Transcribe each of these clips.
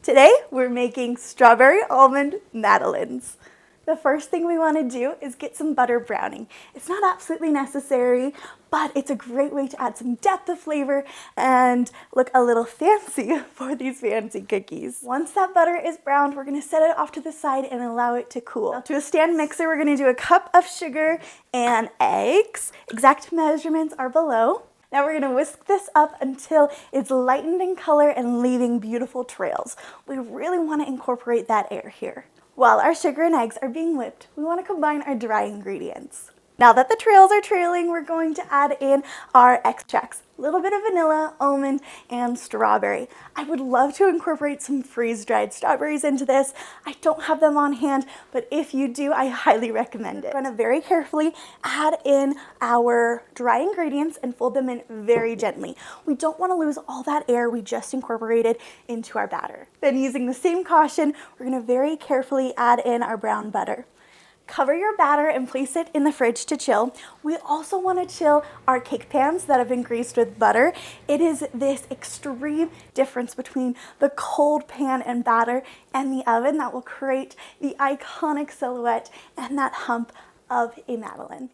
Today, we're making strawberry almond madeleines. The first thing we want to do is get some butter browning. It's not absolutely necessary, but it's a great way to add some depth of flavor and look a little fancy for these fancy cookies. Once that butter is browned, we're going to set it off to the side and allow it to cool. Now, to a stand mixer, we're going to do a cup of sugar and eggs. Exact measurements are below. Now we're going to whisk this up until it's lightened in color and leaving beautiful trails. We really want to incorporate that air here. While our sugar and eggs are being whipped, we want to combine our dry ingredients. Now that the trails are trailing, we're going to add in our extracts. A little bit of vanilla, almond, and strawberry. I would love to incorporate some freeze-dried strawberries into this. I don't have them on hand, but if you do, I highly recommend it. We're going to very carefully add in our dry ingredients and fold them in very gently. We don't want to lose all that air we just incorporated into our batter. Then, using the same caution, we're going to very carefully add in our brown butter. Cover your batter and place it in the fridge to chill. We also want to chill our cake pans that have been greased with butter. It is this extreme difference between the cold pan and batter and the oven that will create the iconic silhouette and that hump of a madeleine.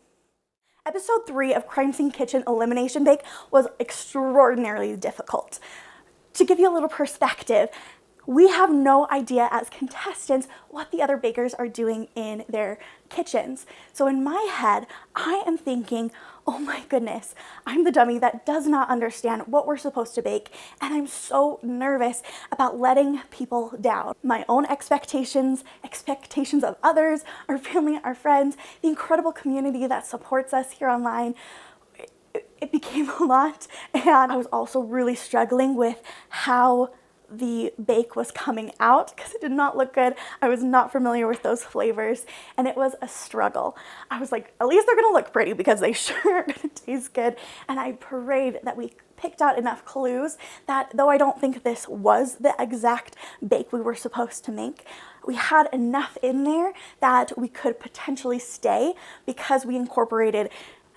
Episode 3 of Crime Scene Kitchen Elimination Bake was extraordinarily difficult. To give you a little perspective, we have no idea as contestants what the other bakers are doing in their kitchens. So in my head, I am thinking, oh my goodness, I'm the dummy that does not understand what we're supposed to bake, and I'm so nervous about letting people down. My own expectations of others, our family, our friends, the incredible community that supports us here online. It became a lot, and I was also really struggling with how the bake was coming out because it did not look good. I was not familiar with those flavors, and it was a struggle. I was like, at least they're gonna look pretty because they sure are gonna taste good. And I prayed that we picked out enough clues that though I don't think this was the exact bake we were supposed to make, we had enough in there that we could potentially stay because we incorporated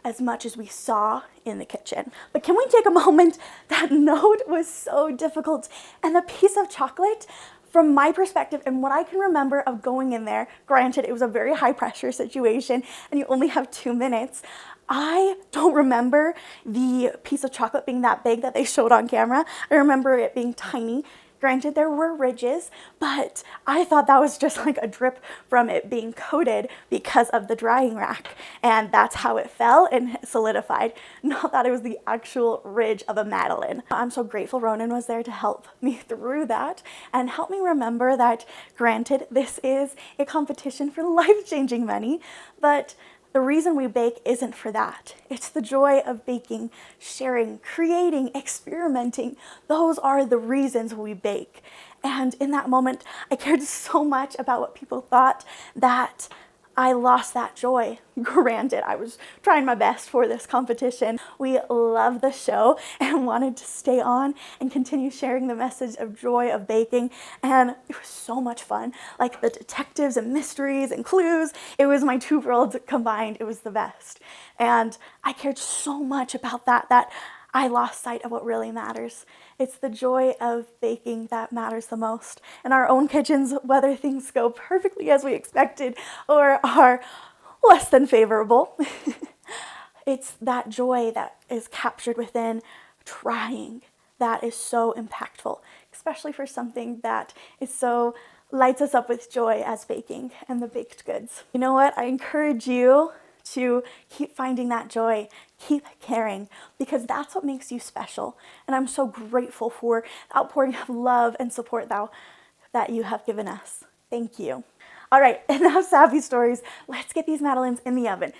as much as we saw in the kitchen. But can we take a moment? That note was so difficult, and the piece of chocolate, from my perspective and what I can remember of going in there, granted it was a very high pressure situation and you only have 2 minutes, I don't remember the piece of chocolate being that big that they showed on camera. I remember it being tiny. Granted, there were ridges, but I thought that was just like a drip from it being coated because of the drying rack. And that's how it fell and solidified, not that it was the actual ridge of a madeleine. I'm so grateful Ronan was there to help me through that and help me remember that, granted, this is a competition for life-changing money, but the reason we bake isn't for that. It's the joy of baking, sharing, creating, experimenting. Those are the reasons we bake. And in that moment, I cared so much about what people thought that I lost that joy. Granted, I was trying my best for this competition. We loved the show and wanted to stay on and continue sharing the message of joy of baking, and it was so much fun. Like the detectives and mysteries and clues, it was my 2 worlds combined. It was the best. And I cared so much about that I lost sight of what really matters. It's the joy of baking that matters the most. In our own kitchens, whether things go perfectly as we expected or are less than favorable, it's that joy that is captured within trying that is so impactful, especially for something that is so lights us up with joy as baking and the baked goods. You know what? I encourage you to keep finding that joy, keep caring, because that's what makes you special. And I'm so grateful for the outpouring of love and support that you have given us. Thank you. All right, enough sappy stories. Let's get these madeleines in the oven.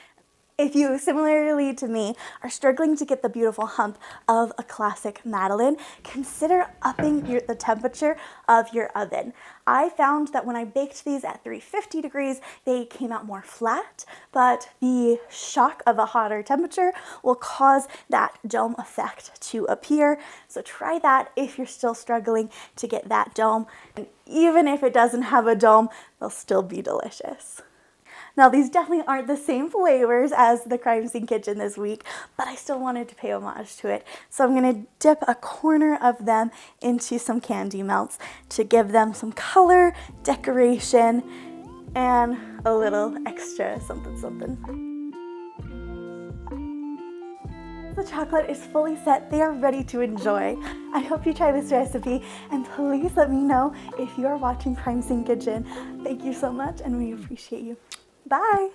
If you, similarly to me, are struggling to get the beautiful hump of a classic madeleine, consider upping the temperature of your oven. I found that when I baked these at 350 degrees, they came out more flat, but the shock of a hotter temperature will cause that dome effect to appear. So try that if you're still struggling to get that dome. And even if it doesn't have a dome, they'll still be delicious. Now these definitely aren't the same flavors as the Crime Scene Kitchen this week, but I still wanted to pay homage to it. So I'm gonna dip a corner of them into some candy melts to give them some color, decoration, and a little extra something something. The chocolate is fully set. They are ready to enjoy. I hope you try this recipe, and please let me know if you are watching Crime Scene Kitchen. Thank you so much, and we appreciate you. Bye.